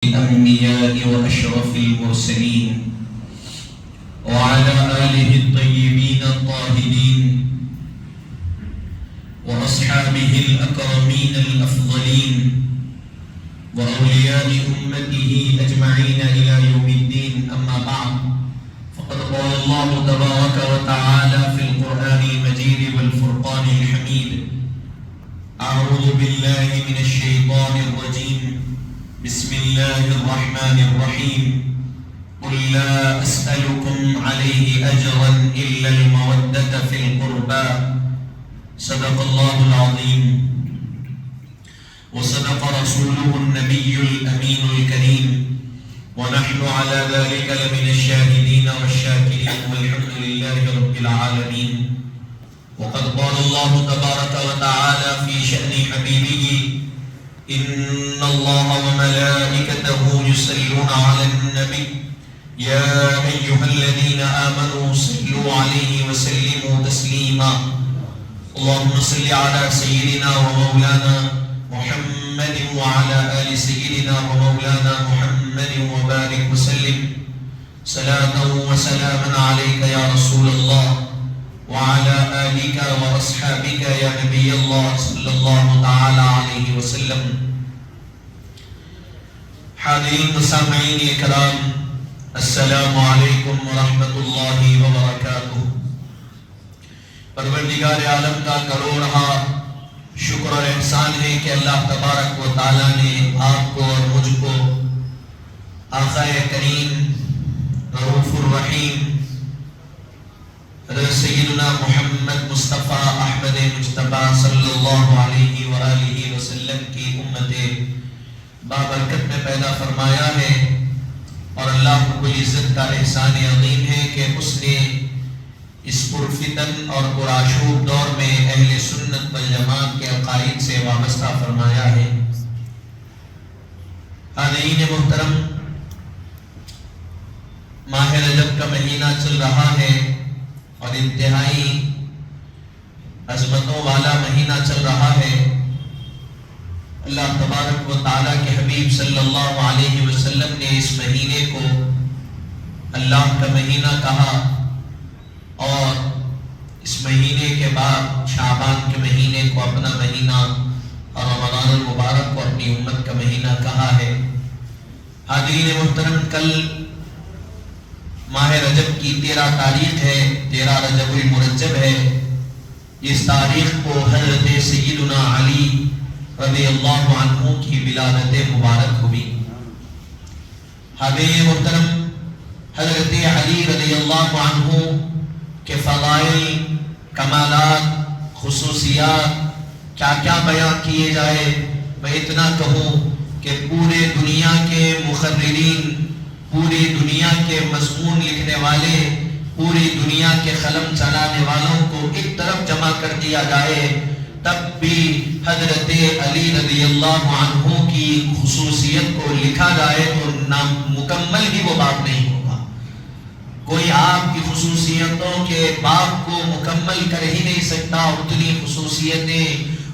الأنبياء وأشرف المرسلين وعلى آله الطيبين الطاهرين وأصحابه الأكرمين الأفضلين وأولياء أمته أجمعين إلى يوم الدين. أما بعد، فقد قال الله تبارك وتعالى في القرآن المجيد والفرقان الحميد: أعوذ بالله من الشيطان الرجيم، بسم الله الرحمن الرحيم. قل لا أسألكم عليه أجرا إلا المودة في القربى. صدق الله العظيم وصدق رسوله النبي الأمين الكريم، ونحن على ذلك لمن الشاهدين والشاكرين، والحمد لله رب العالمين. وقد قال الله تبارك وتعالى في شأن حبيبه: إن الله وملائكته يصلون على النبي يا أيها الذين آمنوا صلوا عليه وسلموا تسليما. اللهم صل على سيدنا ومولانا محمد وعلى آل سيدنا ومولانا محمد وبارك وسلم صلاة وسلاما عليك يا رسول الله وعلى آلك وأصحابك يا نبي الله صلی اللہ تعالی علیہ وسلم. حاضرین و سامعین اکرام، السلام علیکم ورحمۃ اللہ وبرکاتہ. پروردگار عالم کا کروڑا شکر اور احسان ہے کہ اللہ تبارک و تعالیٰ نے آپ کو اور مجھ کو آقا کریم رؤوف الرحیم حضرت سیدنا محمد مصطفیٰ احمد مجتبیٰ صلی اللہ علیہ وآلہ وسلم کی امت بابرکت میں پیدا فرمایا ہے، اور اللہ رب العزت کا احسان عظیم ہے کہ اس نے اس پرفتن اور پرآشوب دور میں اہل سنت والجماعت کے عقائد سے وابستہ فرمایا ہے. حاضرین محترم، ماہ رجب کا مہینہ چل رہا ہے اور انتہائی عظمتوں والا مہینہ چل رہا ہے. اللہ تبارک و تعالیٰ کے حبیب صلی اللہ علیہ وسلم نے اس مہینے کو اللہ کا مہینہ کہا، اور اس مہینے کے بعد شعبان کے مہینے کو اپنا مہینہ اور رمضان المبارک کو اپنی امت کا مہینہ کہا ہے. حاضرین محترم، کل ماہ رجب کی 13 تاریخ ہے، 13 رجب المرجب ہے. اس تاریخ کو حضرت سیدنا علی رضی اللہ عنہ کی ولادت مبارک ہوئی. حاضرین محترم، حضرت علی رضی اللہ عنہ کے فضائل، کمالات، خصوصیات کیا کیا بیان کیے جائے. میں اتنا کہوں کہ پورے دنیا کے مقررین، پوری دنیا کے مضمون لکھنے والے، پوری دنیا کے قلم چلانے والوں کو ایک طرف جمع کر دیا جائے، تب بھی حضرت علی رضی اللہ عنہ کی خصوصیت کو لکھا جائے تو مکمل بھی وہ بات نہیں ہوگا. کوئی آپ کی خصوصیتوں کے باب کو مکمل کر ہی نہیں سکتا. اتنی خصوصیتیں،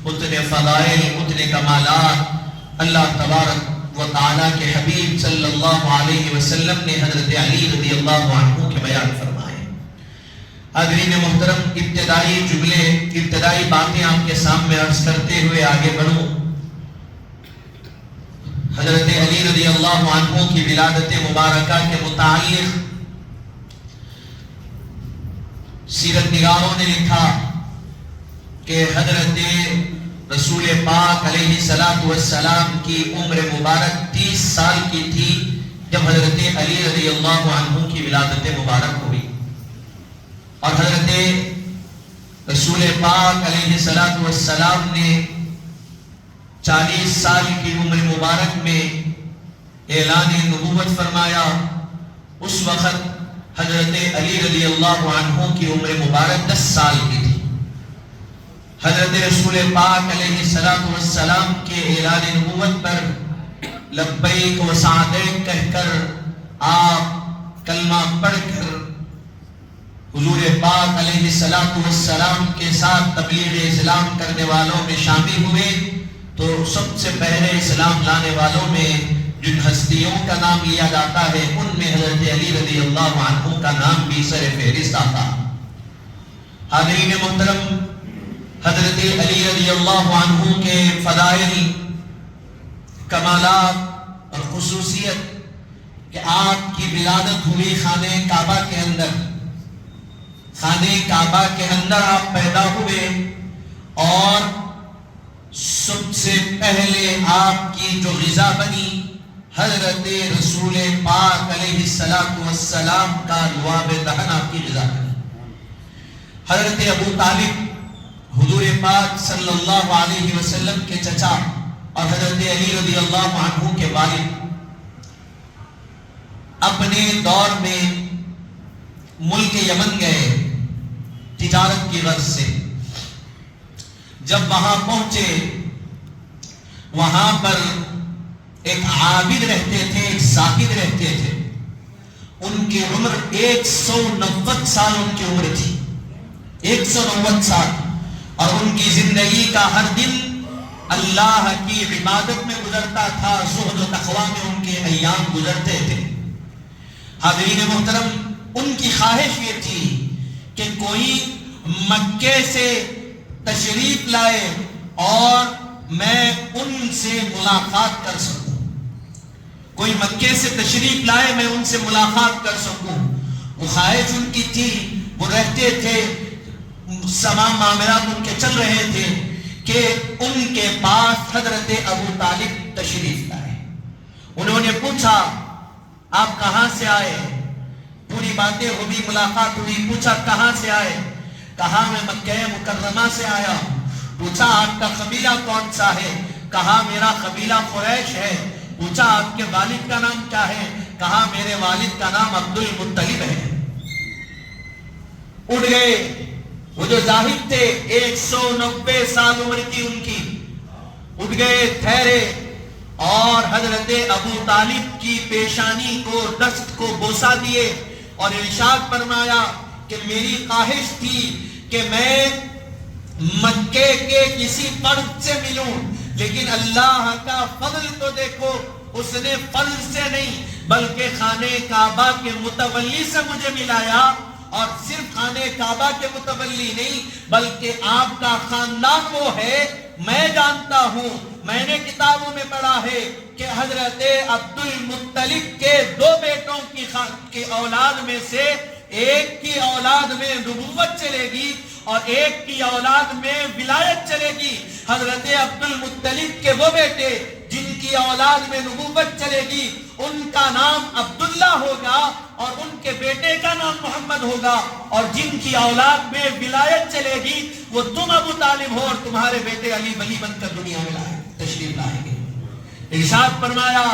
اتنے فضائل، اتنے کمالات اللہ تبارک و تعالیٰ کے حبیب صلی اللہ علیہ وسلم نے حضرت علی رضی اللہ عنہ کے بیان فرمائے. حاضرین محترم، ابتدائی جملے، ابتدائی باتیں آپ کے سامنے عرض کرتے ہوئے آگے بڑھوں. حضرت علی رضی اللہ عنہ کی ولادت مبارکہ کے متعلق سیرت نگاروں نے لکھا کہ حضرت رسول پاک علیہ السلام کی عمر مبارک 30 سال کی تھی جب حضرت علی رضی اللہ عنہ کی ولادت مبارک ہوئی، اور حضرت رسول پاک علیہ السلام نے 40 سال کی عمر مبارک میں اعلان نبوت فرمایا. اس وقت حضرت علی رضی اللہ عنہ کی عمر مبارک 10 سال کی تھی. حضرت رسول پاک علیہ السلام کے اعلان نبوت پر لبیک و سعدیک کہہ کر آپ کلمہ پڑھ کر حضور پاک علیہ السلام کے ساتھ تبلیغ اسلام کرنے والوں میں شامل ہوئے، تو سب سے پہلے اسلام لانے والوں میں جن ہستیوں کا نام لیا جاتا ہے ان میں حضرت علی رضی اللہ عنہ کا نام بھی سر فہرست آتا۔ حاضرین محترم، حضرت علی رضی اللہ عنہ کے فضائل، کمالات اور خصوصیت کہ آپ کی ولادت ہوئی خانہ کعبہ کے اندر، خانہ کعبہ کے اندر آپ پیدا ہوئے، اور سب سے پہلے آپ کی جو غذا بنی حضرت رسول پاک علیہ السلام کا لعاب دہن آپ کی غذا بنی۔ حضرت ابو طالب حضور پاک صلی اللہ علیہ وسلم کے چچا اور حضرت علی رضی اللہ عنہ کے والد اپنے دور میں ملک یمن گئے تجارت کی غرض سے۔ جب وہاں پہنچے، وہاں پر ایک عابد رہتے تھے، ایک زاہد رہتے تھے، ان کی عمر 190 سال ان کی عمر تھی، 190 سال، اور ان کی زندگی کا ہر دن اللہ کی عبادت میں گزرتا تھا، زہد و تقوی میں ان کے ایام گزرتے تھے۔ حاضرین محترم، ان کی خواہش یہ تھی کہ کوئی مکے سے تشریف لائے اور میں ان سے ملاقات کر سکوں، کوئی مکے سے تشریف لائے میں ان سے ملاقات کر سکوں۔ وہ خواہش ان کی تھی، وہ رہتے تھے، تمام معاملات ان کے چل رہے تھے کہ ان کے پاس حضرت ابو طالب تشریف لائے۔ انہوں نے پوچھا آپ کہاں سے آئے؟ پوری باتیں ہوئی، ملاقات ہوئی، پوچھا کہاں سے آئے؟ کہا میں مکہ مکرمہ سے آیا ہوں۔ پوچھا آپ کا قبیلہ کون سا ہے؟ کہا میرا قبیلہ قریش ہے۔ پوچھا آپ کے والد کا نام کیا ہے؟ کہا میرے والد کا نام عبد المطلب ہے۔ اٹھ گئے، وہ جو زاہد تھے 190 سال عمر تھی ان کی، اٹھ گئے، ٹھہرے، اور حضرت ابو طالب کی پیشانی کو، دست کو بوسہ دیے اور ارشاد فرمایا کہ میری خواہش تھی کہ میں مکے کے کسی فرد سے ملوں، لیکن اللہ کا فضل تو دیکھو، اس نے فضل سے نہیں بلکہ خانہ کعبہ کے متولی سے مجھے ملایا، اور صرف خانہ کعبہ کے متولی نہیں بلکہ آپ کا خاندان وہ ہے۔ میں جانتا ہوں، میں نے کتابوں میں پڑھا ہے کہ حضرت عبد المطلب کے 2 بیٹوں کی اولاد میں سے ایک کی اولاد میں نبوت چلے گی اور ایک کی اولاد میں ولایت چلے گی۔ حضرت عبد المطلب کے وہ بیٹے جن کی اولاد میں نبوت چلے گی ان کا نام عبداللہ ہوگا اور ان کے بیٹے کا نام محمد ہوگا، اور جن کی اولاد میں ولایت چلے گی وہ تم ابو طالب ہو، اور تمہارے بیٹے علی ولی بن کر دنیا میں تشریف لائیں گے۔ ارشاد فرمایا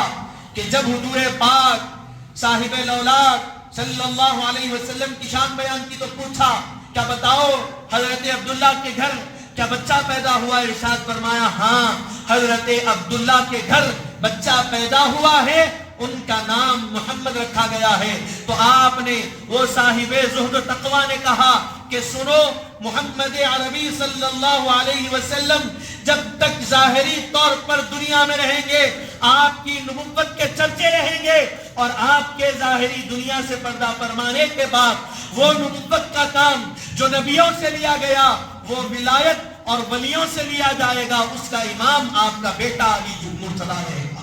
کہ جب حضور پاک صاحب الاولاد صلی اللہ علیہ وسلم کی شان بیان کی تو پوچھا کیا بتاؤ حضرت عبداللہ کے گھر کیا بچہ پیدا ہوا؟ ارشاد فرمایا ہاں، حضرت عبداللہ کے گھر بچہ پیدا ہوا ہے، ان کا نام محمد رکھا گیا ہے۔ تو آپ نے، وہ صاحب زہد و تقوی نے کہا کہ سنو، محمد عربی صلی اللہ علیہ وسلم جب تک ظاہری طور پر دنیا میں رہیں گے آپ کی نبوت کے چرچے رہیں گے، اور آپ کے ظاہری دنیا سے پردہ فرمانے کے بعد وہ نبوت کا کام جو نبیوں سے لیا گیا وہ ولایت اور ولیوں سے لیا جائے گا، اس کا امام آپ کا بیٹا علی مرتضیٰ رہے گا۔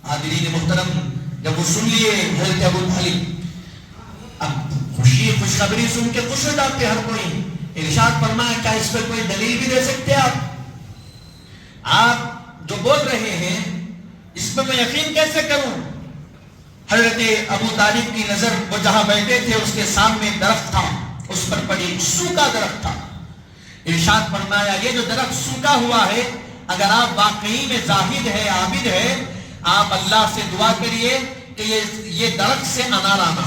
حاضرین محترم، جب وہ سن لیے حضرت ابو طالب، اب خوشخبری سن کے خوش ہو جاتے ہر کوئی۔ ارشاد فرمایا کیا اس پر کوئی دلیل بھی دے سکتے آپ جو بول رہے ہیں اس پر میں یقین کیسے کروں؟ حضرت ابو طالب کی نظر، وہ جہاں بیٹھے تھے اس کے سامنے درخت تھا، اس پر پڑی، سوکھا درخت تھا۔ ارشاد فرمایا یہ جو درخت سوکھا ہوا ہے، اگر آپ واقعی میں زاہد ہے، عابد ہے، آپ اللہ سے دعا کریے کہ یہ درخت سے انار آنا۔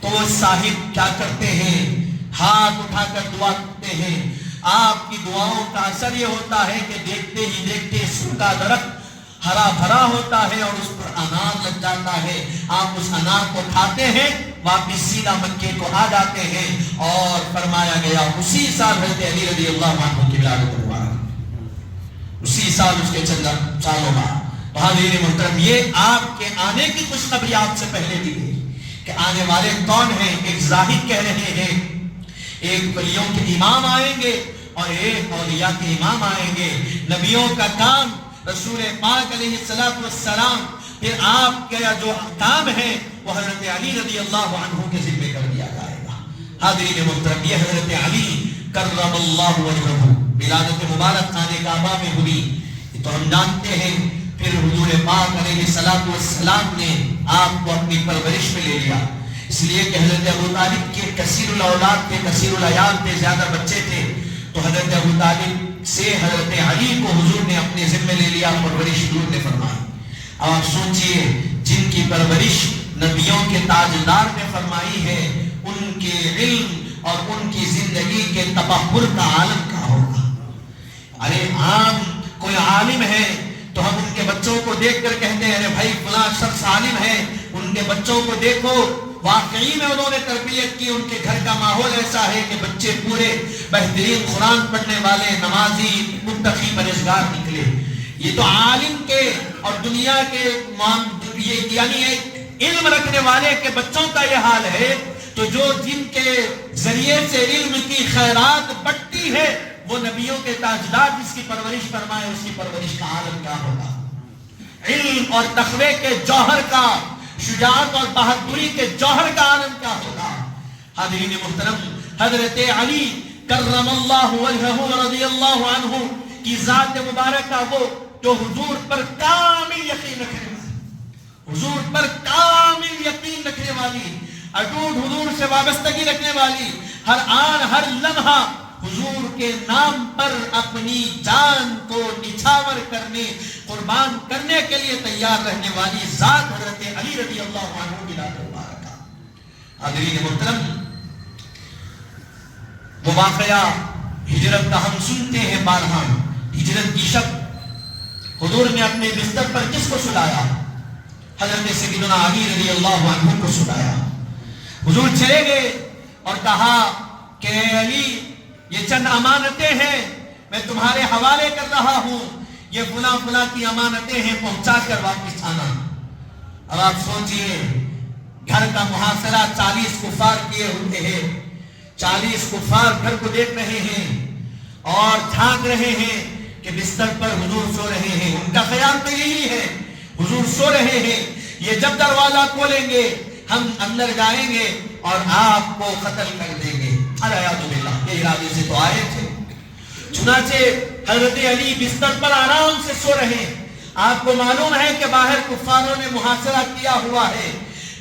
تو وہ صاحب کیا کرتے ہیں؟ ہاتھ اٹھا کر دعا کرتے ہیں۔ آپ کی دعاؤں کا اثر یہ ہوتا ہے کہ دیکھتے ہی دیکھتے سوکھا درخت ہرا بھرا ہوتا ہے اور اس پر انار لگ جاتا ہے۔ آپ اس انار کو کھاتے ہیں، واپس سیدھا مکے کو آ جاتے ہیں، اور فرمایا گیا اسی سال حضرت علی رضی اللہ عنہ کی ولادت ہوا، اسی سال اس کے چند سالوں بعد تو حاضرین محترم یہ آپ کے آنے کی خوشخبری آپ سے پہلے دی گئی کہ آنے والے کون ہیں. ایک زاہد کہہ رہے ہیں ایک ولیوں کے امام آئیں گے اور ایک اولیاء کے امام آئیں گے. نبیوں کا کام رسول پاک علیہ السلام پھر آپ کا جو کام ہے وہ حضرت علی رضی اللہ عنہ کے ذمہ کر دیا جائے گا. حاضرین محترم یہ حضرت علی کرم اللہ وجہہ ولادت مبارک خانہ کعبہ میں ہوئی تو ہم جانتے ہیں. پھر حضور پاک علیہ السلام نے آپ کو اپنی پرورش میں لے لیا اس لیے کہ حضرت ابو طالب کے کثیر الاولاد تھے, کثیر العیال تھے, زیادہ بچے تھے. تو حضرت ابو طالب سے حضرت علی کو حضور نے اپنے ذمہ لے لیا, پرورش حضور نے فرمائی. اب آپ سوچئے جن کی پرورش نبیوں کے تاجدار نے فرمائی ہے ان کے علم اور ان کی زندگی کے تبحر کا عالم کیا ہوگا. ارے عام کوئی عالم ہے تو ہم ان کے بچوں کو دیکھ کر کہتے ہیں ارے بھائی فلاں شخص عالم ہے, ان کے بچوں کو دیکھو واقعی میں انہوں نے تربیت کی, ان کے گھر کا ماحول ایسا ہے کہ بچے پورے بہترین قرآن پڑھنے والے, نمازی, متقی, پرہیزگار نکلے. یہ تو عالم کے اور دنیا کے یعنی علم رکھنے والے کے بچوں کا یہ حال ہے. تو جو جن کے ذریعے سے علم کی خیرات بٹتی ہے وہ نبیوں کے تاجدار جس کی پرورش فرمائے اس کی پرورش کا عالم کیا ہوگا. علم اور تقوی کے جوہر کا, شجاعت اور بہادری کے جوہر کا عالم کیا ہوگا. حاضرین محترم حضرت علی کرم اللہ وجہہ رضی اللہ عنہ کی ذات مبارکہ وہ جو حضور پر کامل یقین رکھنے والی, حضور پر کامل یقین رکھنے والی, اٹوٹ حضور سے وابستگی رکھنے والی, ہر آن ہر لمحہ حضور کے نام پر اپنی جان کو نچھاور کرنے, قربان کرنے کے لیے تیار رہنے والی ذات حضرت علی رضی اللہ عنہ کی ذات مبارکہ. حاضرین محترم وہ واقعہ ہجرت کا ہم سنتے ہیں بارہا. ہجرت کی شب حضور نے اپنے بستر پر کس کو سلایا؟ حضرت سیدنا علی رضی اللہ عنہ کو سلایا. حضور چلے گئے اور کہا کہ علی یہ چند امانتیں ہیں میں تمہارے حوالے کر رہا ہوں, یہ فلاں فلاں کی امانتیں ہیں, پہنچا کر واپس آنا. اب آپ سوچئے گھر کا محاصرہ 40 کفار کیے ہوتے ہیں, 40 کفار گھر کو دیکھ رہے ہیں اور جھانک رہے ہیں کہ بستر پر حضور سو رہے ہیں. ان کا خیال تو یہی ہے حضور سو رہے ہیں, یہ جب دروازہ کھولیں گے ہم اندر جائیں گے اور آپ کو قتل کر دیں گے. الیاذ باللہ, یہ ارادے سے تو آئے تھے. چنانچہ حضرت علی بستر پر آرام سے سو رہے ہیں. آپ کو معلوم ہے کہ باہر کفاروں نے محاصرہ کیا ہوا ہے,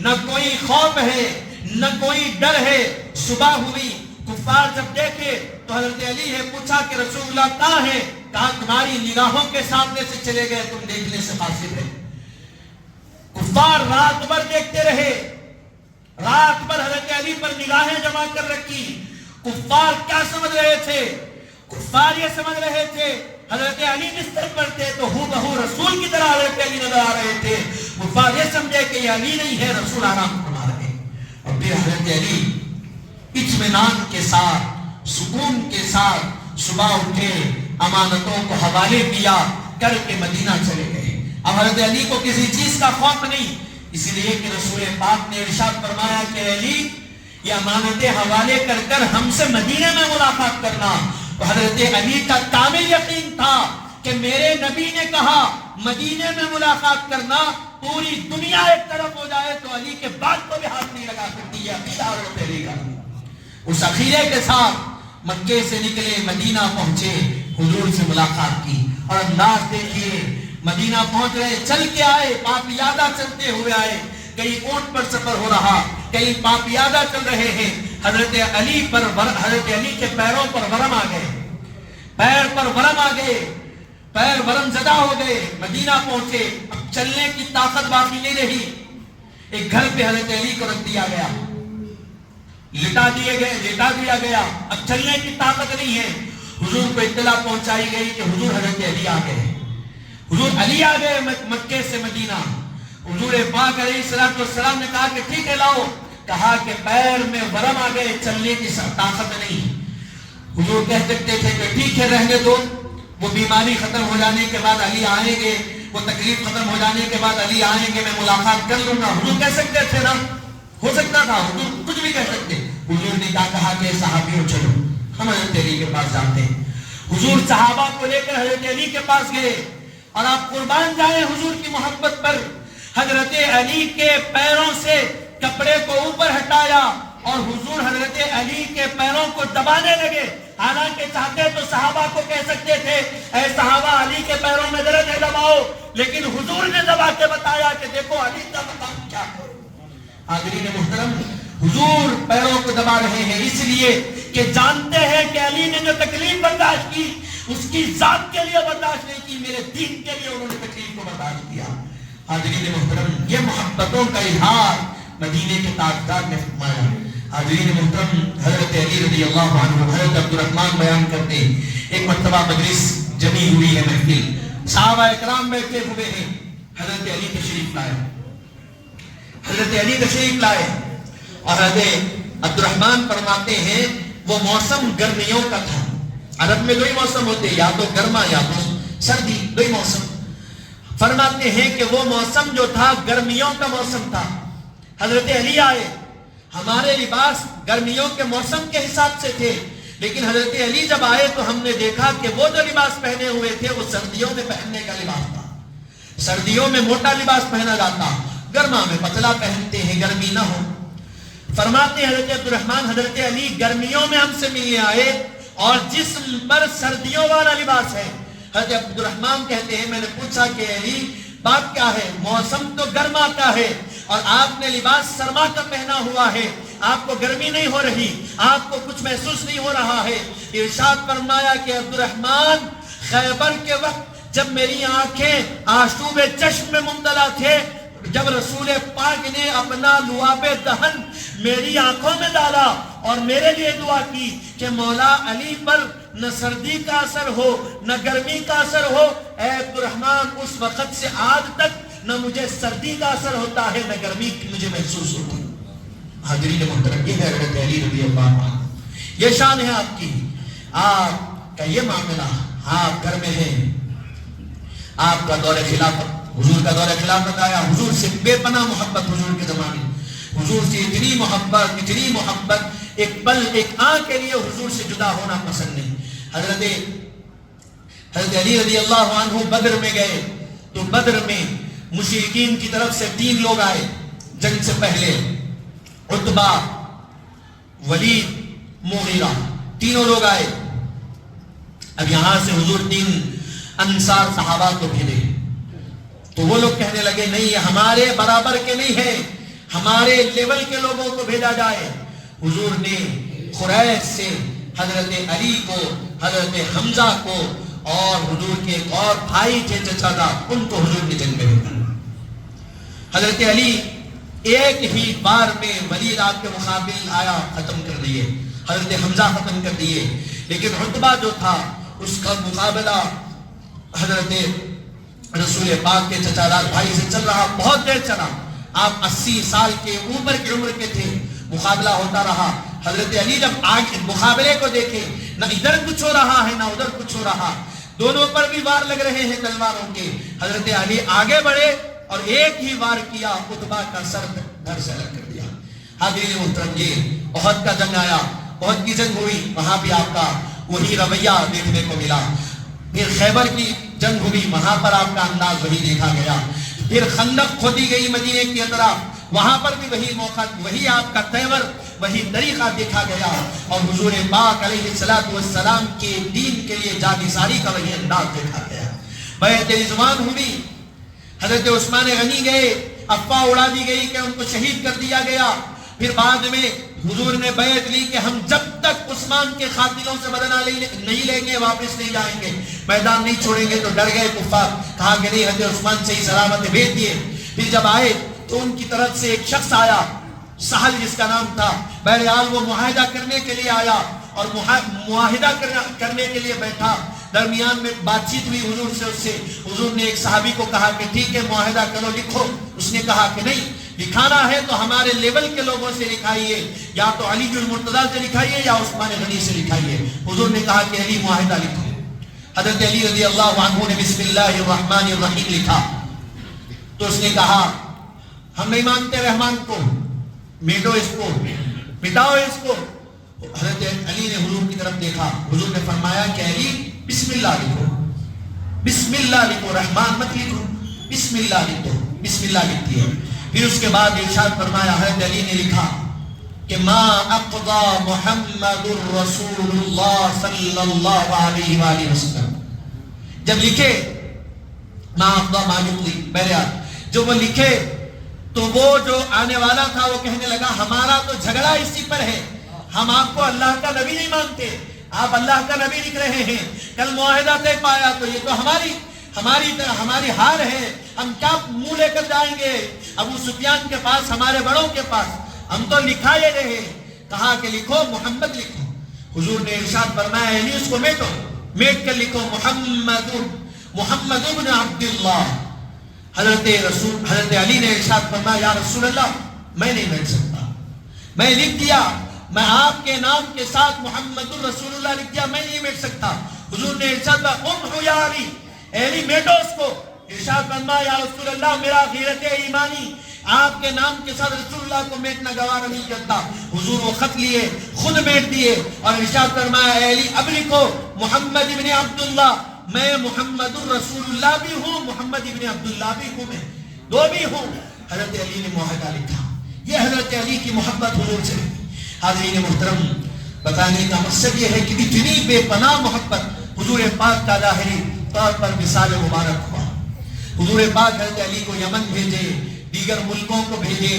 نہ کوئی خوف ہے نہ کوئی ڈر ہے. صبح ہوئی, کفار جب دیکھے تو حضرت علی نے پوچھا کہ رسول اللہ کہاں ہے؟ کہا تمہاری نگاہوں کے سامنے سے چلے گئے, تم دیکھنے سے قاصر ہے. کفار رات بھر دیکھتے رہے, رات بھر حضرت علی پر نگاہیں جمع کر رکھی. کفار کیا سمجھ رہے تھے؟ کفار یہ سمجھ رہے تھے حضرت علی بستر پر تھے تو ہو بہو رسول کی طرح حضرت علی نظر آ رہے تھے. کفار یہ سمجھے کہ یہ علی نہیں ہے, رسول آرام فرما رہے ہیں. اور پھر حضرت علی اطمینان کے ساتھ, سکون کے ساتھ صبح اٹھے, امانتوں کو حوالے کیا کر کے مدینہ چلے گئے. اب حضرت علی کو کسی چیز کا خوف نہیں, اس لیے کہ رسول پاک نے ارشاد فرمایا کہ علی یہ امانتیں حوالے کر کر ہم سے مدینے میں ملاقات کرنا. تو حضرت علی کا کامل یقین تھا کہ میرے نبی نے کہا مدینے میں ملاقات کرنا, پوری دنیا ایک طرف ہو جائے تو علی کے بعد کو بھی ہاتھ نہیں لگا سکتی. یہ عقیدہ حضرت علی کا. اس عقیدے کے ساتھ مکے سے نکلے, مدینہ پہنچے, حضور سے ملاقات کی. اور انداز دیکھیے, مدینہ پہنچ رہے, چل کے آئے, پاپیادہ چلتے ہوئے آئے. کئی اونٹ پر سفر ہو رہا, کئی پاپیادہ چل رہے ہیں. حضرت علی کے پیروں پر ورم آ گئے, پیر پر ورم آ گئے, پیر ورم زدہ ہو گئے. مدینہ پہنچے, اب چلنے کی طاقت باقی نہیں رہی. ایک گھر پہ حضرت علی کو رکھ دیا گیا, لٹا دیا گیا. اب چلنے کی طاقت نہیں ہے. حضور کو اطلاع پہنچائی گئی کہ حضور حضرت علی آ گئے. حضور علی آ گئے مکے سے مدینہ. حضور پاک علیہ السلام نے کہا کہ ٹھیک ہے لاؤ. کہا کہ پیر میں ورم آ گئے, چلنے کی طاقت نہیں. حضور کہہ سکتے تھے کہ ٹھیک ہے رہنے دو, وہ بیماری ختم ہو جانے کے بعد علی آئیں گے, وہ تکلیف ختم ہو جانے کے بعد علی آئیں گے میں ملاقات کر لوں گا. حضور کہہ سکتے تھے نا, ہو سکتا تھا, حضور کچھ بھی کہہ سکتے. حضور نے کیا کہا کہ صحابیوں چلو ہم حضرت علی کے پاس جاتے ہیں. حضور صحابہ کو لے کر حضرت علی کے پاس گئے اور آپ قربان جائیں حضور کی محبت پر. حضرت علی کے پیروں سے کپڑے کو اوپر ہٹایا اور حضور حضرت علی کے پیروں کو دبانے لگے. حالانکہ چاہتے تو صحابہ کو کہہ سکتے تھے اے صحابہ علی کے پیروں میں درد ہے دباؤ, لیکن حضور نے دبا کے بتایا کہ دیکھو علی کا مقام کیا ہے. حاضرین محترم, حضور پیروں کو دبا رہے ہیں اس لیے کہ جانتے ہیں کہ علی نے جو تکلیف برداشت کی اس کی ذات کے لیے برداشت نہیں کی, میرے دین کے لیے انہوں نے تکلیف کو برداشت کیا. حاضرین محترم, یہ محبتوں کا اظہار مدینے کے تاجدار نے فرمایا. حاضرین محترم, حضرت علی رضی اللہ عنہ, حضرت عبد الرحمن بیان کرتے ہیں ایک مرتبہ مجلس جمی ہوئی ہے, محفل, صحابہ اکرام بیٹھے ہوئے ہیں, حضرت علی تشریف لائے. حضرت علی تشریف لائے اور حضرت عبد الرحمن فرماتے ہیں وہ موسم گرمیوں کا تھا. عرب میں دو ہی موسم ہوتے, یا تو گرما یا تو سردی, دو ہی موسم. فرماتے ہیں کہ وہ موسم جو تھا گرمیوں کا موسم تھا. حضرت علی آئے, ہمارے لباس گرمیوں کے موسم کے حساب سے تھے, لیکن حضرت علی جب آئے تو ہم نے دیکھا کہ وہ جو لباس پہنے ہوئے تھے وہ سردیوں میں پہننے کا لباس تھا. سردیوں میں موٹا لباس پہنا جاتا, گرما میں پتلا پہنتے ہیں گرمی نہ ہو. فرماتے حضرت عبد الرحمن حضرت علی گرمیوں میں ہم سے ملنے آئے اور جسم پر سردیوں والا لباس ہے. حضرت عبد الرحمن کہتے ہیں میں نے پوچھا کہ علی بات کیا ہے, موسم تو گرما کا ہے اور آپ نے لباس سرما کا پہنا ہوا ہے, آپ کو گرمی نہیں ہو رہی, آپ کو کچھ محسوس نہیں ہو رہا ہے. ارشاد فرمایا کہ عبد الرحمن خیبر کے وقت جب میری آنکھیں آشوب چشم میں مبتلا تھے, جب رسول پاک نے اپنا لعاب دہن میری آنکھوں میں ڈالا اور میرے لیے دعا کی کہ مولا علی پر نہ سردی کا اثر ہو نہ گرمی کا اثر ہو, اے عبد الرحمن اس وقت سے آج تک نہ مجھے سردی کا اثر ہوتا ہے نہ گرمی کی مجھے محسوس ہوتی. حاضرین محترم, یہ ہے حضرت علی رضی اللہ عنہ, یہ شان ہے آپ کی. آپ کا یہ معاملہ, آپ گھر میں ہیں, آپ کا دور خلافت, حضور کا دور خلافت آیا, حضور سے بے پناہ محبت حضور کے زمانے, حضور سے اتنی محبت ایک پل ایک آنکھ کے لیے حضور سے جدا ہونا پسند نہیں. حضرت علی رضی اللہ عنہ بدر میں گئے تو بدر میں مشرکین کی طرف سے 3 لوگ آئے جنگ سے پہلے, عتبہ, ولید, مغیرہ, تینوں لوگ آئے. اب یہاں سے حضور 3 انصار صحابہ کو بھیجے تو وہ لوگ کہنے لگے نہیں یہ ہمارے برابر کے نہیں ہے, ہمارے لیول کے لوگوں کو بھیجا جائے. حضور نے قریش سے حضرت علی کو, حضرت حمزہ کو اور حضور کے ایک اور بھائی تھے چچا داد, ان کو حضور نے جنگ میں بھیجا. حضرت علی ایک ہی بار میں ولید آپ کے مقابل آیا, ختم کر دیے, حضرت حمزہ ختم کر دیے, لیکن عتبہ جو تھا اس کا مقابلہ حضرت رسول پاک کے چچا داد بھائی سے چل رہا, بہت دیر چلا. آپ 80 سال کے اوپر کی عمر کے تھے, مقابلہ ہوتا رہا. حضرت علی جب آگے مقابلے کو دیکھے, نہ ادھر کچھ ہو رہا ہے نہ ادھر کچھ ہو رہا, دونوں پر بھی وار لگ رہے ہیں تلواروں کے. حضرت علی آگے بڑھے اور ایک ہی وار کیا, عتبہ کا سر دھڑ سے الگ کر دیا. حاضرین محترم, یہ احد کا جنگ آیا, احد کی جنگ ہوئی, وہاں بھی آپ کا وہی رویہ دیکھنے کو ملا. پھر خیبر کی جنگ ہوئی, وہاں پر آپ کا انداز وہی دیکھا گیا. پھر خندق کھودی گئی مدینے کی اطراف, وہاں پر بھی وہی موقع, وہی آپ کا تیور, وہی طریقہ دیکھا گیا. اور حضور پاک علیہ السلام کے دین کے لیے جانثاری کا وہی انداز دیکھا گیا. بیعت رضوان ہوئی, حضرت عثمان غنی گئے, افواہ اڑا دی گئی کہ ان کو شہید کر دیا گیا. پھر بعد میں حضور نے بیعت لی کہ ہم جب تک عثمان کے قاتلوں سے بدلہ نہیں لیں گے واپس نہیں جائیں گے, میدان نہیں چھوڑیں گے. تو ڈر گئے کفار, کہا کہ نہیں حضرت عثمان صحیح سلامت بھیج دیے. پھر جب آئے تو ان کی طرف سے ایک شخص آیا, سہل جس کا نام تھا, بہرحال وہ معاہدہ کرنے کے لیے آیا اور معاہدہ کرنے کے لیے بیٹھا. درمیان میں بات چیت ہوئی حضور سے, اس سے حضور نے ایک صحابی کو کہا کہ ٹھیک ہے معاہدہ کرو, لکھو. اس نے کہا کہ نہیں, لکھانا ہے تو ہمارے لیول کے لوگوں سے لکھائیے, یا تو علی المرتضیٰ سے لکھائیے یا عثمان غنی سے لکھائیے. حضور نے کہا کہ علی معاہدہ لکھو. حضرت علی رضی اللہ عنہ نے بسم اللہ الرحمن الرحیم لکھا تو اس نے کہا ہم نہیں مانتے رحمان کو، میٹو اس کو، مٹاؤ اس کو۔ حضرت علی نے حضور کی طرف دیکھا، حضور نے فرمایا کہ علی بسم اللہ لکھو، بسم اللہ لکھو، رحمان مت لکھو، بسم اللہ لکھو، بسم اللہ لکھتی ہے۔ پھر اس کے بعد ارشاد فرمایا، حضرت علی نے لکھا کہ ما اقضى محمد رسول اللہ صلی اللہ علیہ وآلہ وسلم، جب لکھے ما اقضى ما یقضی، بہرحال جو وہ لکھے تو وہ جو آنے والا تھا وہ کہنے لگا ہمارا تو جھگڑا اسی پر ہے، ہم آپ کو اللہ کا نبی نہیں مانتے، آپ اللہ کا نبی لکھ رہے ہیں، کل معاہدہ طے پایا تو یہ تو ہماری ہار ہے، ہم کیا منہ لے کر جائیں گے ابو سفیان کے پاس، ہمارے بڑوں کے پاس، ہم تو لکھا یہ رہے۔ کہا کہ لکھو محمد لکھو۔ حضور نے ارشاد فرمایا علی اس کو میٹو، میٹ کر لکھو محمد ابن عبداللہ۔ حضرت علی نے ارشاد فرمایا یا رسول اللہ میں نہیں میٹ سکتا، میں لکھ دیا، میں آپ کے نام کے ساتھ محمد الرسول اللہ لکھ دیا، میں نہیں میٹ سکتا۔ حضور نے ارشاد فرمایا امحو یا علی، علی میٹو اس کو۔ ارشاد فرمایا یا رسول اللہ میرا غیرت ایمانی آپ کے نام کے ساتھ رسول اللہ کو میٹنا گوارا نہیں کرتا۔ حضور وہ خط لیے، خود میٹ دیے اور ارشاد فرمایا اے علی اب لکھو محمد ابن عبداللہ، میں محمد الرسول اللہ بھی ہوں، محمد ابن عبداللہ بھی ہوں، میں دو بھی ہوں۔ حضرت علی نے معاہدہ لکھا۔ یہ حضرت علی کی محبت حضور سے۔ حاضرین محترم، بتانے کا مقصد یہ ہے کہ اتنی بے پناہ محبت حضور پاک کا ظاہری طور پر مثال مبارک ہوا۔ حضور پاک حضرت علی کو یمن بھیجے، دیگر ملکوں کو بھیجے،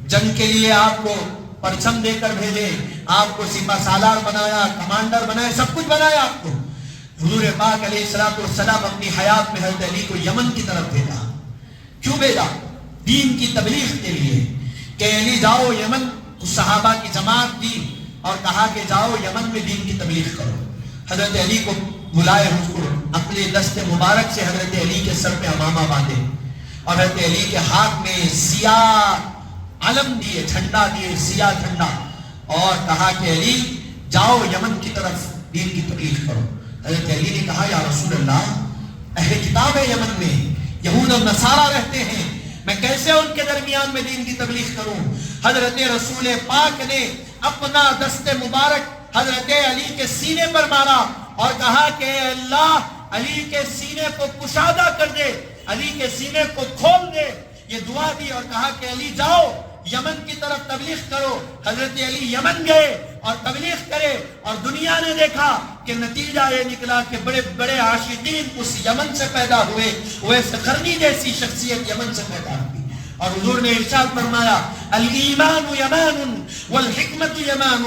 جنگ کے لیے آپ کو پرچم دے کر بھیجے، آپ کو سپہ سالار بنایا، کمانڈر بنایا، سب کچھ بنایا آپ کو۔ حضور پاک علیہ السلام اپنی حیات میں حضرت علی کو یمن کی طرف بھیجا۔ کیوں بھیجا؟ دین کی تبلیغ کے لیے کہ علی جاؤ یمن، صحابہ کی جماعت دی اور کہا کہ جاؤ یمن میں دین کی تبلیغ کرو۔ حضرت علی کو بلائے حضور، اپنے دست مبارک سے حضرت علی کے سر پہ امامہ باندھے اور حضرت علی کے ہاتھ میں سیاہ علم دیے، جھنڈا دیے، سیاہ جھنڈا، اور کہا کہ علی جاؤ یمن کی طرف دین کی تبلیغ کرو۔ حضرت علی نے کہا یا رسول اللہ اہل کتاب ہے یمن میں، یہود اور نصارہ رہتے ہیں، میں کیسے ان کے درمیان میں دین کی تبلیغ کروں؟ حضرت رسول پاک نے اپنا دست مبارک حضرت علی کے سینے پر مارا اور کہا کہ اے اللہ علی کے سینے کو کشادہ کر دے، علی کے سینے کو کھول دے۔ یہ دعا دی اور کہا کہ علی جاؤ یمن کی طرف تبلیغ کرو۔ حضرت علی یمن گئے اور تبلیغ کرے اور دنیا نے دیکھا کہ نتیجہ یہ نکلا کہ بڑے بڑے عاشقین اس یمن سے پیدا ہوئے، ویسے قرنی جیسی شخصیت یمن سے پیدا ہوئی۔ اور حضور نے ارشاد فرمایا الایمان یمان والحکمت یمان،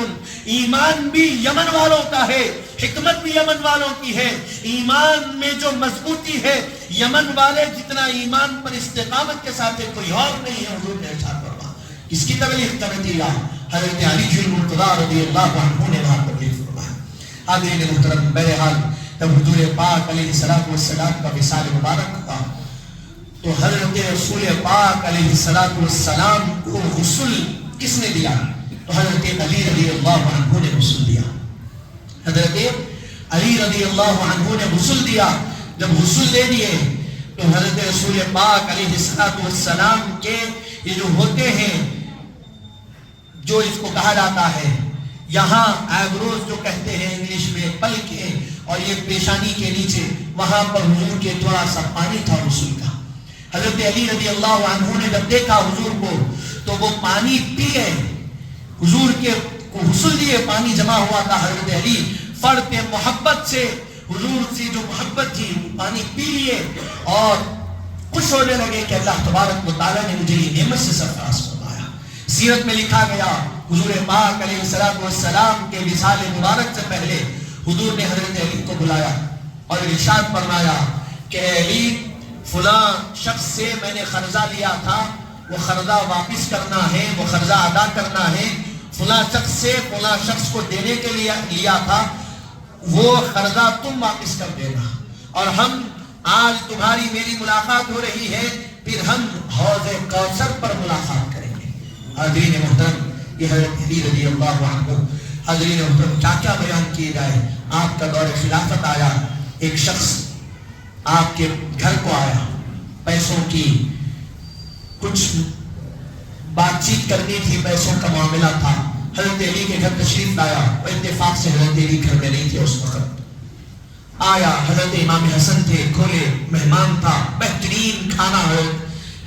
ایمان بھی یمن والوں کا ہے، حکمت بھی یمن والوں کی ہے۔ ایمان میں جو مضبوطی ہے یمن والے جتنا ایمان پر استقامت کے ساتھ ہے کوئی اور نہیں ہے۔ حضور نے ارشاد فرمایا کس کی تبلیغ کر دیا؟ حضرت علی المرتضیٰ رضی اللہ عنہ نے وہاں تبلیغ فرمایا۔ حاضرین محترم، بہرحال جب حضور پاک علیہ السلام کا وصال مبارک ہوا تو حضرت رسول پاک علیہ السلام کو غسل کس نے دیا؟ تو حضرت علی رضی اللہ عنہ نے غسل دیا۔ حضرت علی رضی اللہ عنہ نے غسل دیا۔ جب غسل دے دیے تو حضرت رسول پاک علیہ السلام کے یہ جو ہوتے ہیں، جو اس کو کہا جاتا ہے یہاں ایبروز جو کہتے ہیں انگلش میں، پلکیں اور یہ پیشانی کے نیچے، وہاں پر حضور کے تھوڑا سا پانی تھا غسل کا۔ حضرت علی رضی اللہ عنہ نے جب دیکھا حضور کو تو وہ پانی پیے، حضور کے غسل دیے، پانی جمع ہوا تھا۔ حضرت علی فرد محبت سے حضور سے جو محبت تھی پانی پی لیے اور خوش ہونے لگے کہ اللہ تبارک و تعالیٰ نے مجھے یہ نعمت سے سرفراز فرمایا۔ سیرت میں لکھا گیا حضور پاک علیہ السلام کے وصال مبارک سے پہلے حضور نے حضرت علی کو بلایا اور ارشاد فرمایا کہ علی فلاں شخص سے میں نے قرضہ لیا تھا، وہ قرضہ واپس کرنا ہے، وہ قرضہ ادا کرنا ہے، فلاں شخص سے فلاں شخص کو دینے کے لیے لیا تھا، وہ قرضہ تم واپس کر دینا، اور ہم آج تمہاری میری ملاقات ہو رہی ہے، پھر ہم حوض کوثر پر ملاقات کریں گے۔ حاضرین محترم، یہ حضرت علی رضی اللہ عنہ، حاضرین محترم کیا کیا بیان کیے جائے۔ آپ کا دور خلافت آیا، ایک شخص آپ کے گھر کو آیا، پیسوں کی کچھ بات چیت کرنی تھی، پیسوں کا معاملہ تھا، حضرت علی کے گھر تشریف لایا، اور اتفاق سے حضرت علی گھر میں نہیں تھے اس وقت، آیا، حضرت امام حسن تھے، کھولے، مہمان تھا، بہترین کھانا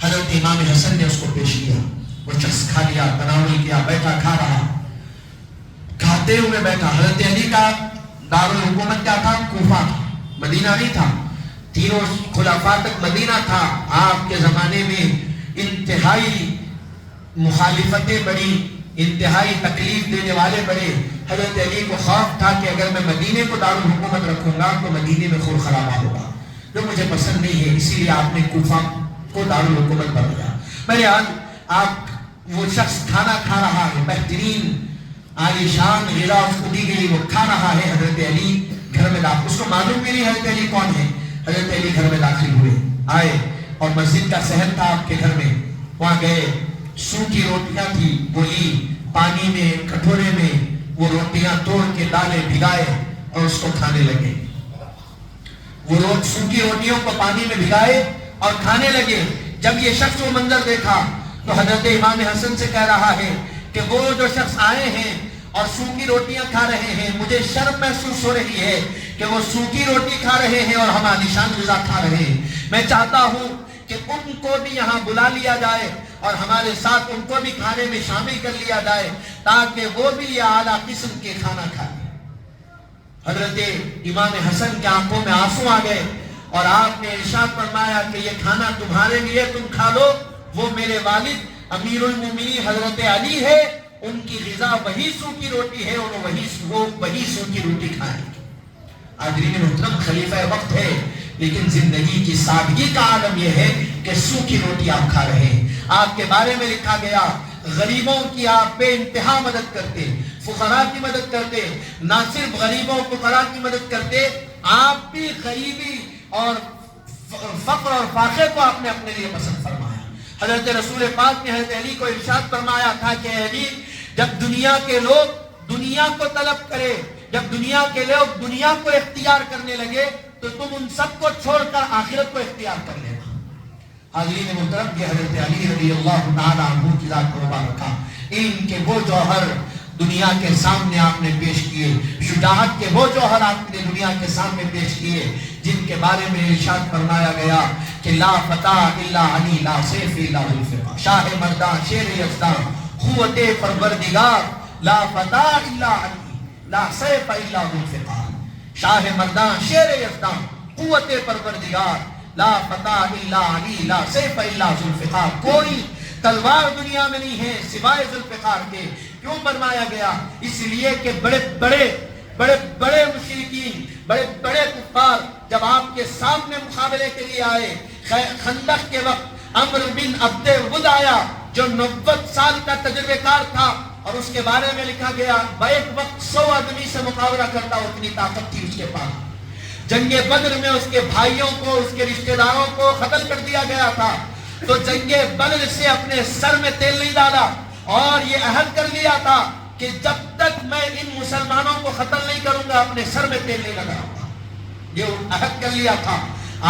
حضرت امام حسن نے اس کو پیش کیا، وہ شخص کھا لیا، تناول کیا، بیٹھا کھا رہا، کھاتے ہوئے بیٹھا۔ حضرت علی کا دارالحکومت کیا تھا؟ کوفہ تھا، مدینہ نہیں تھا، تینوں خلفاء تک مدینہ تھا۔ آپ کے زمانے میں انتہائی مخالفتیں بڑی، انتہائی تکلیف دینے والے بڑے۔ حضرت علی کو خوف تھا کہ اگر میں مدینے کو دارالحکومت رکھوں گا تو مدینے میں خون خرابہ ہوگا، جو مجھے پسند نہیں ہے، اسی لیے آپ نے کوفہ کو دارالحکومت بنایا۔ بہرحال آپ وہ شخص کھانا کھا رہا ہے، بہترین عالی شان غذا اس کو دی گئی، وہ کھا رہا ہے، حضرت علی گھر میں داخل، اس کو معلوم بھی نہیں حضرت علی کون ہے۔ حضرت علی گھر میں داخل ہوئے، آئے، اور مسجد کا صحن تھا آپ کے گھر میں، وہاں گئے، سوکھی روٹیاں تھی، وہ لی، پانی میں کٹورے میں وہ روٹیاں توڑ کے ڈالے، بھگائے اور اس کو کھانے لگے۔ وہ سوکھی روٹیوں کو پانی میں بھگائے اور کھانے لگے۔ جب یہ شخص وہ منظر دیکھا تو حضرت امام حسن سے کہہ رہا ہے کہ وہ جو شخص آئے ہیں اور سوکھی روٹیاں کھا رہے ہیں، مجھے شرم محسوس ہو رہی ہے کہ وہ سوکھی روٹی کھا رہے ہیں اور ہم عالیشان غذا کھا رہے ہیں۔ میں چاہتا ہوں کہ ان کو بھی یہاں بلا لیا جائے اور ہمارے ساتھ ان کو بھی کھانے میں شامل کر لیا جائے تاکہ وہ بھی یہ اعلیٰ قسم کے کھانا کھائیں۔ حضرت امام حسن کی آنکھوں میں آنسو آ گئے اور آپ نے ارشاد فرمایا کہ یہ کھانا تمہارے لیے، تم کھا لو، وہ میرے والد امیر المومنین حضرت علی ہے، ان کی غذا وہی سوکھی روٹی ہے اور وہ وہی سوکھی روٹی کھائیں گے۔ حاضرین محترم، خلیفہ وقت ہے لیکن زندگی کی سادگی کا عالم یہ ہے کہ سوکھی روٹی آپ کھا رہے ہیں۔ آپ کے بارے میں لکھا گیا غریبوں کی آپ بے انتہا مدد کرتے، فقراء کی مدد کرتے، نہ صرف غریبوں فقراء کی مدد کرتے، آپ بھی غریبی اور فقر اور فاقے کو آپ نے اپنے لیے پسند فرمایا۔ حضرت رسول پاک نے حضرت علی کو ارشاد فرمایا تھا کہ علی، جب دنیا کے لوگ دنیا کو طلب کرے، جب دنیا کے لوگ دنیا کو اختیار کرنے لگے تو تم ان سب کو چھوڑ کر آخرت کو اختیار کر لینا۔ حاضرین محترم، یہ حضرت علی رضی اللہ تعالی عنہ کی ذات مبارکہ، ان کے وہ جوہر دنیا کے سامنے آپ نے پیش کیے، شجاعت کے وہ جوہر آپ نے دنیا کے سامنے پیش کیے جن کے بارے میں ارشاد فرمایا گیا کہ لا فتح الا علی، لا سیف الا ذوالفقار، شاہ مردان شیر یزدان قوت پروردگار، لا فتح الا علی، لا سیف الا ذوالفقار، شاہ مردان شیر یزدان قوت پروردگار، لا فتح الا علی، لا سیف الا ذوالفقار، کوئی تلوار دنیا میں نہیں ہے سوائے ذوالفقار کے۔ کیوں فرمایا گیا؟ اس لیے کہ بڑے بڑے مشرکین، بڑے بڑے کفار جب آپ کے سامنے مقابلے کے لیے آئے، خندق کے وقت عمرو بن عبد ود آیا جو 90 سال کا تجربہ کار تھا اور اس کے بارے میں لکھا گیا بیک وقت 100 آدمی سے مقابلہ کرتا، اتنی طاقت تھی اس کے پاس۔ جنگ بدر میں اس کے بھائیوں کو، اس کے رشتہ داروں کو قتل کر دیا گیا تھا، تو جنگ بدر سے اپنے سر میں تیل نہیں ڈالا اور یہ عہد کر لیا تھا کہ جب تک میں ان مسلمانوں کو قتل نہیں کروں گا اپنے سر میں تیل نہیں لگاؤں گا، یہ عہد کر لیا تھا۔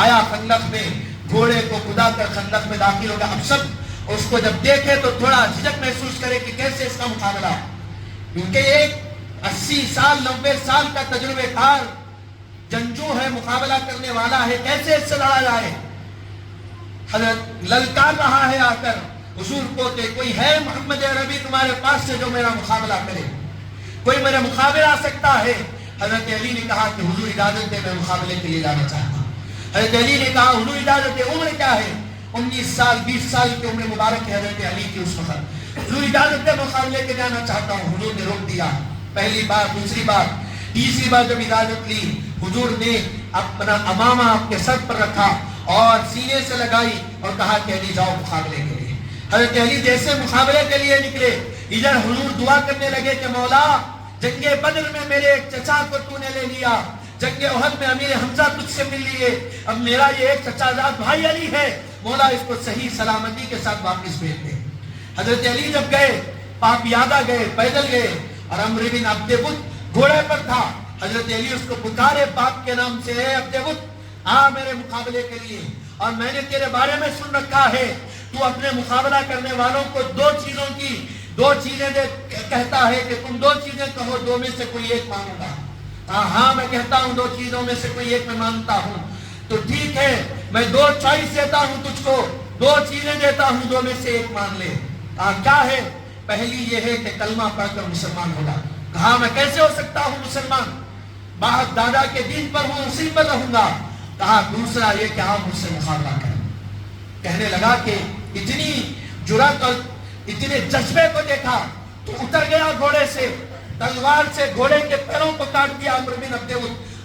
آیا خندق میں، گھوڑے کو کدا کر خندق میں داخل ہو گیا۔ اب سب اس کو جب دیکھے تو تھوڑا جھجک محسوس کرے کہ کیسے اس کا مقابلہ، کیونکہ ایک 80 سال 90 سال کا تجربہ کار جنگجو ہے، مقابلہ کرنے والا ہے، کیسے اس سے لڑا جائے؟ حضرت للکار رہا ہے آ کر حضور کو کہ کوئی ہے محمد عربی تمہارے پاس سے جو میرا مقابلہ کرے، کوئی میرا مقابلہ آ سکتا ہے؟ حضرت علی نے کہا کہ حضور اجازت دے، میں مقابلے کے لیے جانا چاہتا ہوں۔ حضرت علی نے کہا حضور اجازت دے، عمر کیا ہے؟ 19 سال 20 سال کی عمر مبارک ہے حضرت علی کی اس وقت۔ حضور اجازت دے، مقابلے کے جانا چاہتا ہوں۔ حضور نے روک دیا، پہلی بار، دوسری بار، تیسری بار جب اجازت لی، حضور نے اپنا امامہ آپ کے سر پر رکھا اور سینے سے لگائی اور کہا کہ علی جاؤ مقابلے کے لیے۔ حضرت علی جیسے مقابلے کے لیے نکلے، ادھر حضور دعا کرنے لگے کہ مولا، جنگ بدر میں میرے ایک چچا کو تو نے لے لیا، جنگ احد میں امیر حمزہ تجھ سے مل لیے، اب میرا یہ ایک چچا زاد بھائی علی ہے، مولا اس کو صحیح سلامتی کے ساتھ واپس بھیج دے۔ حضرت علی جب گئے، پاپیادہ گئے، پیدل گئے، اور عمرو بن عبد ود گھوڑے پر تھا، حضرت علی اس کو پکارے باپ کے نام سے، اے عبد بت آ میرے مقابلے کے لیے، اور میں نے تیرے بارے میں سن رکھا ہے تو اپنے مقابلہ کرنے والوں کو دو چیزیں کہتا ہے کہ تم دو چیزیں کہو، دو میں سے کوئی ایک مانوں گا۔ ہاں میں کہتا ہوں دو چیزوں میں سے کوئی ایک میں مانتا ہوں، تو ٹھیک ہے میں دو چوائس دیتا ہوں تجھ کو، دو چیزیں دیتا ہوں، دو میں سے ایک مان لے۔ کیا ہے؟ پہلی یہ ہے کہ کلمہ پڑھ کر مسلمان ہوگا۔ کہا میں کیسے ہو سکتا ہوں مسلمان، باپ دادا کے دین پر ہوں، اسی پر رہوں گا۔ کہا دوسرا یہ کہ آپ مجھ سے مقابلہ کریں۔ کہنے لگا کہ اتنی جرأت اور اتنے جذبے کو دیکھا تو اتر گیا گھوڑے سے، تلوار سے گھوڑے کے پیروں کو کاٹ دیا عمرو بن عبد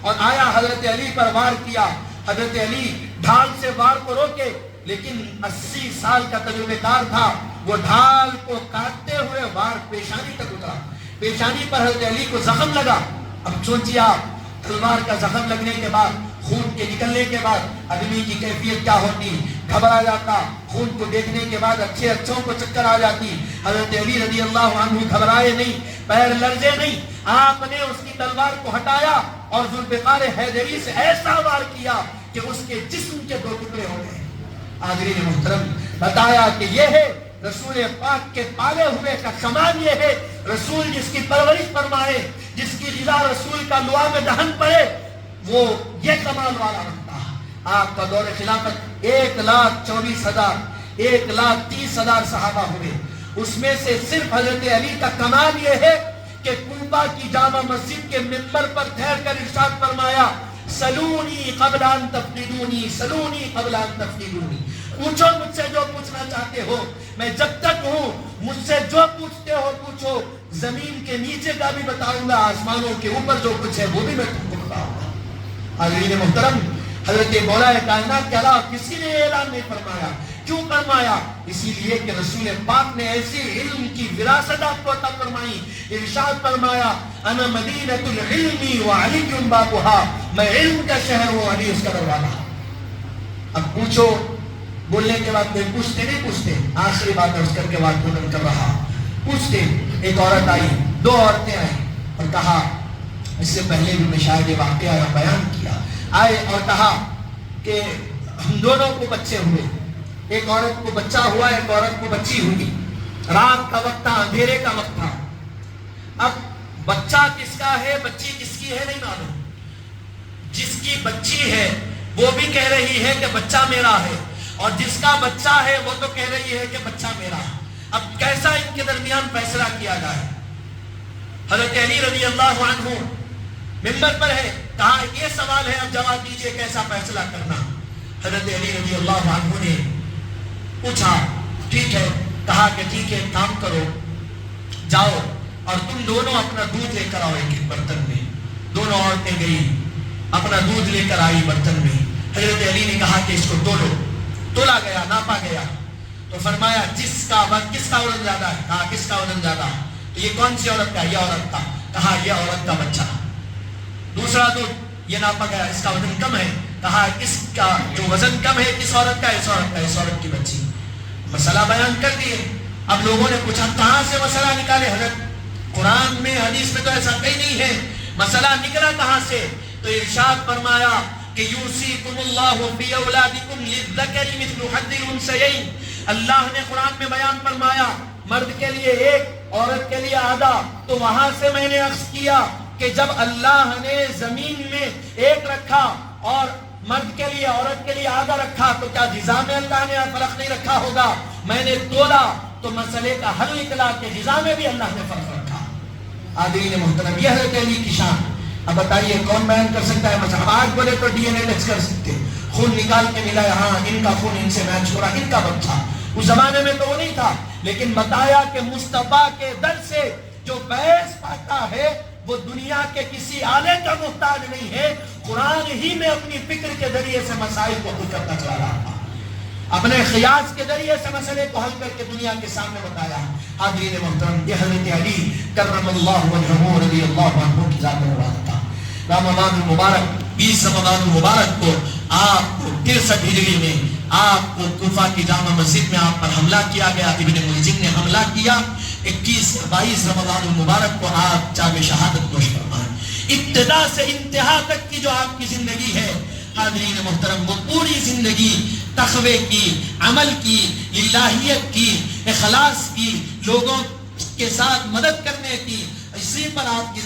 اور آیا حضرت علی پر وار کیا۔ حضرت علی ڈھال سے وار کو روکے، لیکن 80 سال کا تجربہ کار تھا، وہ ڈھال کو کاٹتے ہوئے وار پیشانی تک اترا، پیشانی پر حضرت علی کو زخم لگا۔ اب سوچیے آپ، تلوار کا زخم لگنے کے بعد، خون کے نکلنے کے بعد آدمی کی کیفیت کیا ہوتی، گھبرا جاتا، خون کو دیکھنے کے بعد اچھوں کو چکر آ جاتی۔ حضرت علی رضی اللہ عنہ گھبرائے نہیں، پیر لرزے نہیں، آپ نے اس کی تلوار کو ہٹایا اور ذوالفقار حیدری سے ایسا وار کیا کہ اس کے جسم کے 2 ٹکڑے ہو گئے۔ حاضرین محترم، بتایا کہ یہ ہے رسول پاک کے پالے ہوئے کا کمال، یہ ہے رسول جس کی پرورش فرمائے، جس کی رضا رسول کا لعاب دہن پڑے، وہ یہ کمال والا بنتا ہے۔ آپ کا دور خلافت 1,24,000 1,30,000 صحابہ ہوئے، اس میں سے صرف حضرت علی کا کمال یہ ہے کہ کوفہ کی جامع مسجد کے منبر پر ٹھہر کر ارشاد فرمایا، سلونی قبل ان تفقدونی، سلونی قبل ان تفقدونی، پوچھو مجھ سے جو پوچھنا چاہتے ہو، میں جب تک ہوں مجھ سے جو پوچھتے ہو پوچھو، زمین کے نیچے کا بھی بتاؤں گا، آسمانوں کے اوپر جو کچھ ہے وہ بھی میں تم کو بتاؤں گا۔ حضرین محترم، حضرت مولا کائنات کے علاوہ کسی نے اعلان نہیں فرمایا۔ کیوں فرمایا؟ اسی لیے کہ رسول پاک نے ایسی علم کی وراثت آپ کو عطا فرمائی، ارشاد فرمایا، انا مدینۃ العلم وعلی بابها، میں علم کا شہر ہوں، علی اس کا دروازہ۔ اب پوچھو، بولنے کے بعد کوئی پوچھتے نہیں پوچھتے، آخری بات عرض کر کے بات ختم کر رہا، پوچھتے۔ ایک عورت آئی، 2 عورتیں آئیں اور کہا، اس سے پہلے بھی میں شاید یہ واقعہ بیان کیا، آئے اور کہا کہ ہم دونوں کو بچے ہوئے، ایک عورت کو بچہ ہوا، ایک عورت کو بچی ہوئی، رات کا وقت تھا، اندھیرے کا وقت تھا۔ اب بچہ کس کا ہے، بچی کس کی ہے نہیں معلوم، جس کی بچی ہے وہ بھی کہہ رہی ہے کہ بچہ میرا ہے، اور جس کا بچہ ہے وہ تو کہہ رہی ہے کہ بچہ میرا ہے۔ اب کیسا ان کے درمیان فیصلہ کیا جائے؟ حضرت علی رضی اللہ عنہ منبر پر ہے، کہا یہ سوال ہے، اب جواب دیجئے کیسا فیصلہ کرنا۔ حضرت علی رضی اللہ عنہ نے پوچھا، ٹھیک ہے، کہا کہ ٹھیک ہے، کام کرو، جاؤ اور تم دونوں اپنا دودھ لے کر آؤ ایک برتن میں۔ دونوں عورتیں گئی، اپنا دودھ لے کر آئی برتن میں۔ حضرت علی نے کہا کہ اس کو تولو، تولا گیا، ناپا گیا، تو فرمایا کس کا وزن زیادہ ہے؟ کہا کس کا وزن زیادہ ہے؟ تو یہ کون سی عورت کا؟ یہ عورت کا۔ کہا یہ عورت کا بچہ۔ دوسرا دودھ یہ ناپا گیا، اس کا وزن کم ہے، کہا اس کا جو وزن کم ہے کس عورت کا؟ اس عورت کا، اس عورت کی بچی۔ مسئلہ بیان کر دیے۔ اب لوگوں نے پوچھا کہاں سے مسئلہ نکالے حضرت؟ قرآن میں حدیث میں تو ایسا کہیں نہیں ہے، مسئلہ نکلا کہاں سے؟ تو ارشاد فرمایا کہ یوصیکم اللہ فی اولادکم للذکر مثل حظ الانثیین، اللہ نے قرآن میں بیان فرمایا مرد کے لیے 1، عورت کے لیے آدھا۔ تو وہاں سے میں نے عرض کیا کہ جب اللہ نے زمین میں 1 رکھا اور مرد کے لیے عورت کے لیے آدھا رکھا، تو کیا غذا میں اللہ نے فرق نہیں رکھا ہوگا؟ میں نے تولا تو مسئلے کا حل نکلا کہ غذا میں بھی اللہ نے فرق رکھا۔ حاضرین محترم، یہ حضرت علی کی شان۔ اب بتائیے کون بیان کر سکتا ہے مسئلہ؟ آج بولے تو ڈی این اے ٹیسٹ کر سکتے، خون نکال کے ملا، ہاں ان کا خون ان سے میچ ہو رہا، ان کا بچہ۔ اس زمانے میں تو وہ نہیں تھا، لیکن بتایا کہ مصطفیٰ کے در سے جو فیض پاتا ہے وہ دنیا کے کسی آلے کا محتاج نہیں ہے، قرآن ہی میں اپنی فکر کے ذریعے سے مسائل کو حل کرتا چلا رہا تھا، اپنے خیاس کے ذریعے سے مسئلے کو حل کر کے دنیا کے سامنے بتایا۔ حاضرین محترم، یہ حضرت علی کرم اللہ وجہہ رضی اللہ عنہ کی ذات مبارک تھا۔ رمضان المبارک 20 رمضان المبارک کو آپ کو 63 ہجری میں آپ کو کوفہ کی جامع مسجد میں آپ پر حملہ کیا گیا، ابن ملجم نے حملہ کیا۔ 22 رمضان المبارک کو آپ جام شہادت نوش فرمائیں۔ ابتدا سے انتہا تک کی جو آپ کی زندگی ہے حاضرین محترم، وہ پوری زندگی تقوی کی، عمل کی، للہیت کی، اخلاص کی، لوگوں کے ساتھ مدد کرنے کی، اسی پر آپ کی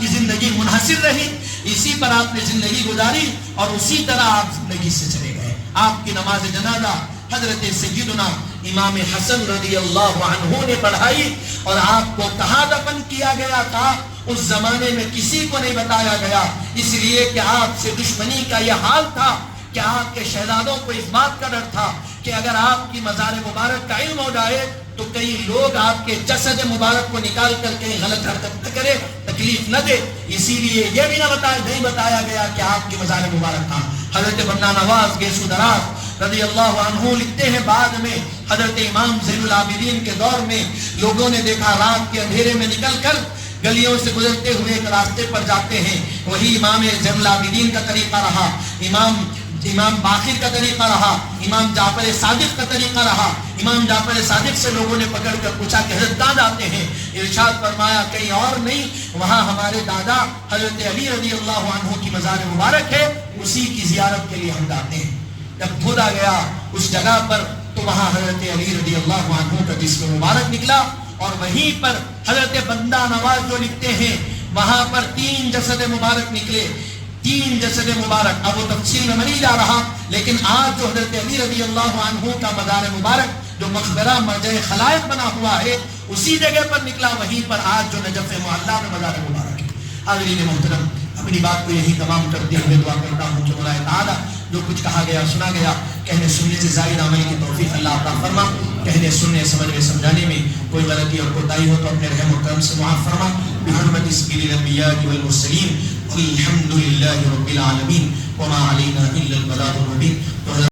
زندگی منحصر رہی، اسی پر آپ نے زندگی گزاری اور اسی طرح آپ زندگی سے چلے گئے۔ آپ کی نماز جنازہ حضرت سیدنا امام حسن رضی اللہ عنہ نے پڑھائی، اور آپ کو کہاں دفن کیا گیا تھا اس زمانے میں کسی کو نہیں بتایا گیا، اس لیے کہ آپ سے دشمنی کا یہ حال تھا کہ آپ کے شہزادوں کو اس بات کا ڈر تھا کہ اگر آپ کی مزار مبارک کا علم ہو جائے تو کئی لوگ آپ کے جسد مبارک کو نکال کر کہیں غلط حرکت نہ کرے، تکلیف نہ دے، اسی لیے یہ بھی نہیں بتایا گیا کہ آپ کی مزار مبارک تھا۔ حضرت بندہ نواز گیسو دراز رضی اللہ عنہ لکھتے ہیں، بعد میں حضرت امام زین العابدین کے دور میں لوگوں نے دیکھا رات کے اندھیرے میں نکل کر گلیوں سے گزرتے ہوئے ایک راستے پر جاتے ہیں، وہی امام زین العابدین کا طریقہ رہا، امام باقر کا طریقہ رہا، امام جعفر صادق کا طریقہ رہا۔ امام جعفر صادق سے لوگوں نے پکڑ کر پوچھا کہ حضرت کہاں جاتے ہیں؟ ارشاد فرمایا کہیں اور نہیں، وہاں ہمارے دادا حضرت علی رضی اللہ عنہ کی مزار مبارک ہے، اسی کی زیارت کے لیے ہم جاتے ہیں۔ جب کھودا گیا اس جگہ پر تو وہاں حضرت علی رضی اللہ عنہ کا جسم مبارک نکلا، اور وہیں پر حضرت بندہ نواز جو لکھتے ہیں وہاں پر 3 جسد مبارک نکلے، 3 جسد مبارک۔ اب وہ تفصیل میں نہیں جا رہا، لیکن آج جو حضرت علی رضی اللہ عنہ کا مزار مبارک جو مقبرہ مرجع خلائق بنا ہوا ہے اسی جگہ پر نکلا، وہیں پر آج جو نجف معلیٰ میں مزار مبارک ہے۔ حاضرین محترم، اپنی بات کو یہی تمام کرتے ہوئے دعا کرتا ہوں کہ مولا تعالیٰ جو کچھ کہا گیا سنا گیا کہنے سننے سے زائد عمل کی توفیق اللہ عطا فرما، کہنے سننے سمجھنے سمجھانے میں کوئی غلطی اور کوتاہی ہو تو اپنے رحم و کرم سے معاف فرما، بحرمت سبیل الانبیاء والمرسلین، والحمد للہ رب العالمین، وما علینا الا البلاغ المبین۔